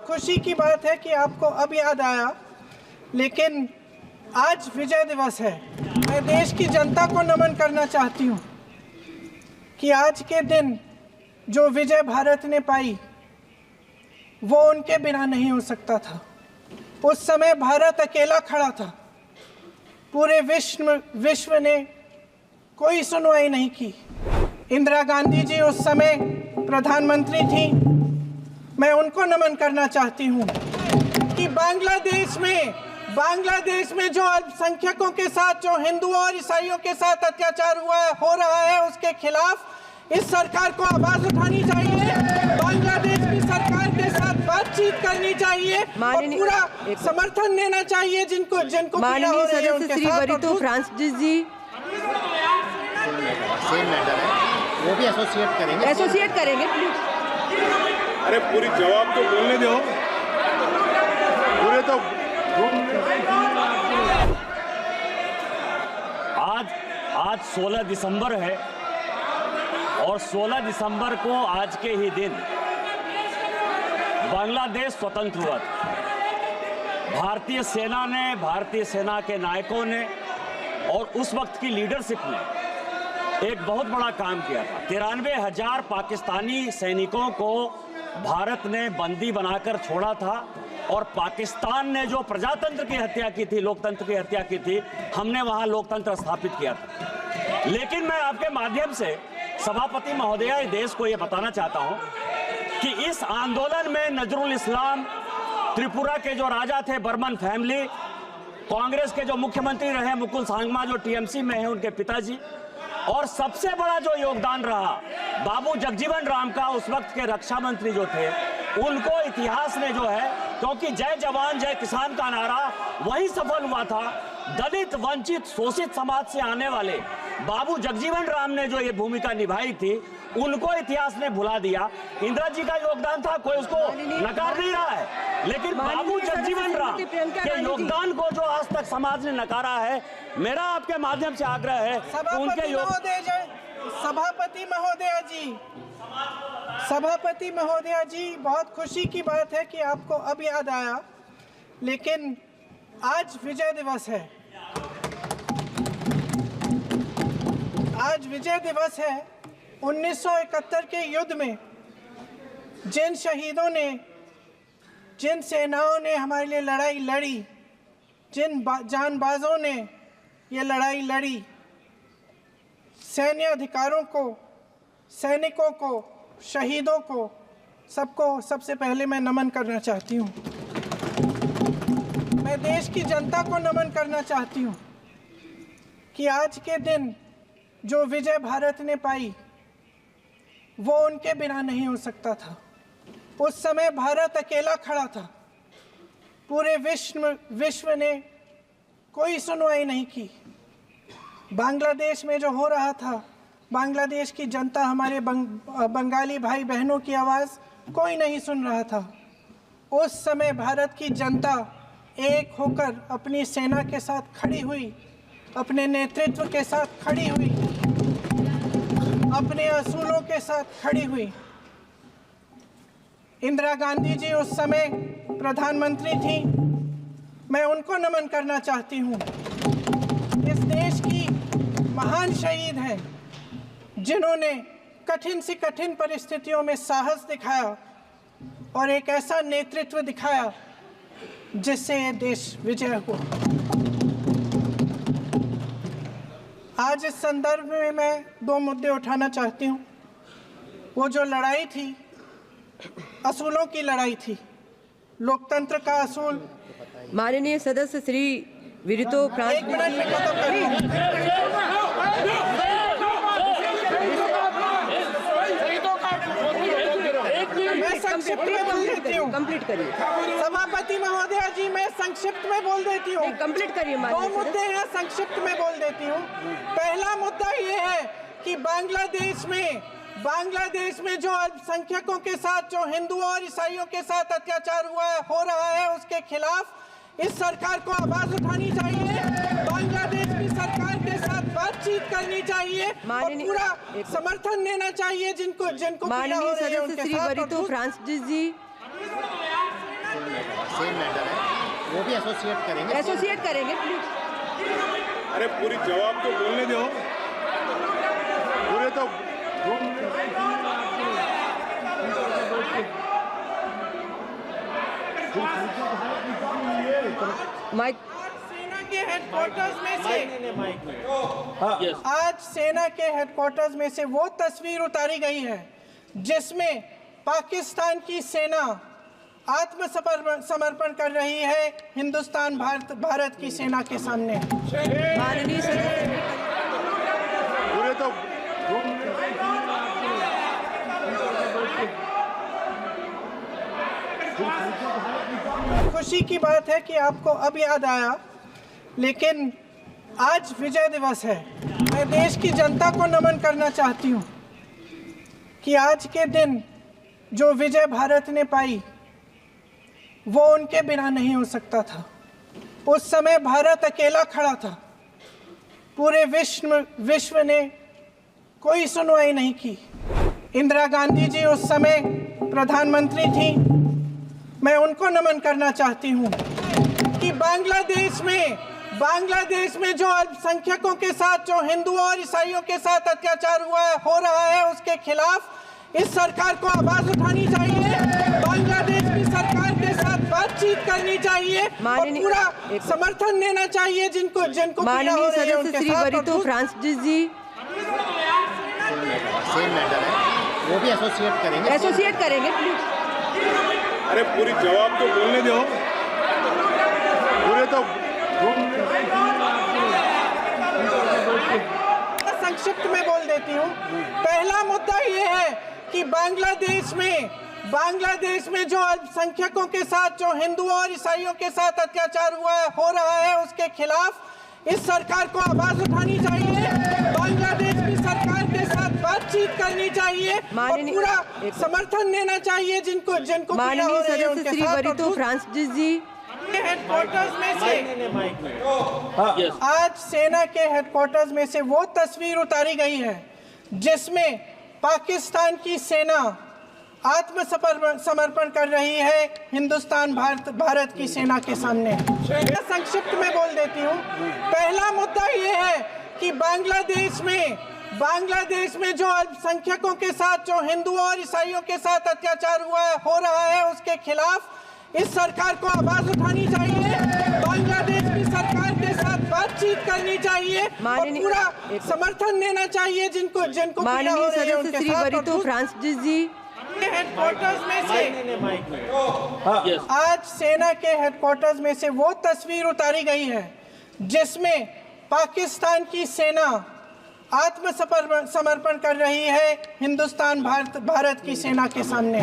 खुशी की बात है कि आपको अब याद आया, लेकिन आज विजय दिवस है। मैं देश की जनता को नमन करना चाहती हूँ कि आज के दिन जो विजय भारत ने पाई वो उनके बिना नहीं हो सकता था। उस समय भारत अकेला खड़ा था, पूरे विश्व ने कोई सुनवाई नहीं की। इंदिरा गांधी जी उस समय प्रधानमंत्री थी। मैं उनको नमन करना चाहती हूँ कि बांग्लादेश में जो अल्पसंख्यकों के साथ, जो हिंदुओं और ईसाइयों के साथ अत्याचार हो रहा है, उसके खिलाफ इस सरकार को आवाज उठानी चाहिए। बांग्लादेश की सरकार के साथ बातचीत करनी चाहिए और पूरा समर्थन देना चाहिए जिनको पीड़ा हो रही है उनके साथ। फ्रांसिस जी सेम मैटर है, वो भी एसोसिएट करेंगे प्लीज। अरे पूरी जवाब तो बोलने दो, पूरे तो आज 16 दिसंबर है और 16 दिसंबर को आज के ही दिन बांग्लादेश स्वतंत्र हुआ था। भारतीय सेना के नायकों ने और उस वक्त की लीडरशिप ने एक बहुत बड़ा काम किया था। 93,000 पाकिस्तानी सैनिकों को भारत ने बंदी बनाकर छोड़ा था और पाकिस्तान ने जो प्रजातंत्र की हत्या की थी, लोकतंत्र की हत्या की थी, हमने वहां लोकतंत्र स्थापित किया था। लेकिन मैं आपके माध्यम से सभापति महोदया देश को यह बताना चाहता हूं कि इस आंदोलन में नजरुल इस्लाम, त्रिपुरा के जो राजा थे बर्मन फैमिली, कांग्रेस के जो मुख्यमंत्री रहे मुकुल सांगमा जो टीएमसी में है उनके पिताजी, और सबसे बड़ा जो योगदान रहा बाबू जगजीवन राम का, उस वक्त के रक्षा मंत्री जो थे, उनको इतिहास ने जो है, क्योंकि जय जवान जय किसान का नारा वही सफल हुआ था। दलित, वंचित, शोषित समाज से आने वाले बाबू जगजीवन राम ने जो ये भूमिका निभाई थी, उनको इतिहास ने भुला दिया। इंदिरा जी का योगदान था, कोई उसको नकार नहीं रहा है, लेकिन बाबू जगजीवन राम के योगदान को जो आज तक समाज ने नकारा है, मेरा आपके माध्यम से आग्रह है कि उनके सभापति महोदया जी, बहुत खुशी की बात है कि आपको अब याद आया, लेकिन आज विजय दिवस है। आज विजय दिवस है। 1971 के युद्ध में जिन शहीदों ने, जिन सेनाओं ने हमारे लिए लड़ाई लड़ी, जिन जानबाजों ने ये लड़ाई लड़ी, सैन्य अधिकारों को, सैनिकों को, शहीदों को, सबको सबसे पहले मैं नमन करना चाहती हूँ। मैं देश की जनता को नमन करना चाहती हूँ कि आज के दिन जो विजय भारत ने पाई वो उनके बिना नहीं हो सकता था। उस समय भारत अकेला खड़ा था, पूरे विश्व ने कोई सुनवाई नहीं की। बांग्लादेश में जो हो रहा था, बांग्लादेश की जनता, हमारे बंगाली भाई बहनों की आवाज़ कोई नहीं सुन रहा था। उस समय भारत की जनता एक होकर अपनी सेना के साथ खड़ी हुई, अपने नेतृत्व के साथ खड़ी हुई, अपने असूलों के साथ खड़ी हुई। इंदिरा गांधी जी उस समय प्रधानमंत्री थी। मैं उनको नमन करना चाहती हूँ। इस देश की महान शहीद हैं जिन्होंने कठिन से कठिन परिस्थितियों में साहस दिखाया और एक ऐसा नेतृत्व दिखाया जिससे ये देश विजय हुआ। आज इस संदर्भ में मैं 2 मुद्दे उठाना चाहती हूँ। वो जो लड़ाई थी, असूलों की लड़ाई थी, लोकतंत्र का असूल। माननीय सदस्य श्री विरितो एक मिनट में खत्म करिए। मैं संक्षिप्त में बोल देती हूँ। कंप्लीट करिए सभापति महोदया जी, मैं संक्षिप्त में बोल देती हूँ। कंप्लीट करिए। 2 मुद्दे हैं, संक्षिप्त में बोल देती हूँ। पहला मुद्दा ये है कि बांग्लादेश में जो अल्पसंख्यकों के साथ, जो हिंदुओं और ईसाइयों के साथ अत्याचार हो रहा है, उसके खिलाफ इस सरकार को आवाज उठानी चाहिए। बांग्लादेश की सरकार के साथ बातचीत करनी चाहिए और पूरा समर्थन देना चाहिए जिनको पीड़ा हो रही है उनके साथ। फ्रांसिस जी सेम मैटर है, वो भी एसोसिएट करेंगे। एसोसिएट करेंगे प्लीज। अरे पूरी जवाब तो बोलने दो। पूरे तो माइक सेना के हेडक्वार्टर्स में से आज सेना के हेडक्वार्टर्स में से वो तस्वीर उतारी गई है जिसमें पाकिस्तान की सेना आत्मसमर्पण कर रही है हिंदुस्तान भारत की सेना के सामने। माननीय सदस्य पूरे तो खुशी की बात है कि आपको अब याद आया, लेकिन आज विजय दिवस है। मैं देश की जनता को नमन करना चाहती हूँ कि आज के दिन जो विजय भारत ने पाई वो उनके बिना नहीं हो सकता था। उस समय भारत अकेला खड़ा था, पूरे विश्व ने कोई सुनवाई नहीं की। इंदिरा गांधी जी उस समय प्रधानमंत्री थी। मैं उनको नमन करना चाहती हूँ कि बांग्लादेश में जो अल्पसंख्यकों के साथ, जो हिंदुओं और ईसाइयों के साथ अत्याचार हो रहा है, उसके खिलाफ इस सरकार को आवाज उठानी चाहिए। बांग्लादेश की सरकार के साथ बातचीत करनी चाहिए और पूरा समर्थन देना चाहिए जिनको माननीय सदस्य श्री वरितो फ्रांसिस जी। सेम मैटर है, वो भी एसोसिएट करेंगे। एसोसिएट करेंगे प्लीज। अरे पूरी जवाब तो बोलने दो। पूरे तो संक्षिप्त में बोल देती हूँ। पहला मुद्दा ये है कि बांग्लादेश में जो अल्पसंख्यकों के साथ, जो हिंदुओं और ईसाइयों के साथ अत्याचार हो रहा है, उसके खिलाफ इस सरकार को आवाज उठानी चाहिए। बांग्लादेश की सरकार के साथ बातचीत करनी चाहिए और पूरा समर्थन देना चाहिए जिनको माननीय सदस्य श्री वरितो फ्रांसिस जी। हेडक्वार्टर्स में से आज सेना के हेडक्वार्टर्स में से वो तस्वीर उतारी गई है जिसमें पाकिस्तान की सेना आत्मसमर्पण कर रही है हिंदुस्तान भारत की सेना के सामने। संक्षिप्त में बोल देती हूँ। पहला मुद्दा ये है कि बांग्लादेश में जो अल्पसंख्यकों के साथ, जो हिंदुओं और ईसाइयों के साथ अत्याचार हो रहा है, उसके खिलाफ इस सरकार को आवाज उठानी चाहिए। बांग्लादेश की सरकार के साथ बातचीत करनी चाहिए और पूरा समर्थन देना चाहिए जिनको माननीय सदस्य श्री वरितो फ्रांसिस जी। हेडक्वार्टर्स में से आज सेना के हेडक्वार्टर्स में से वो तस्वीर उतारी गई है जिसमें पाकिस्तान की सेना आत्मसमर्पण कर रही है हिंदुस्तान भारत की सेना के सामने।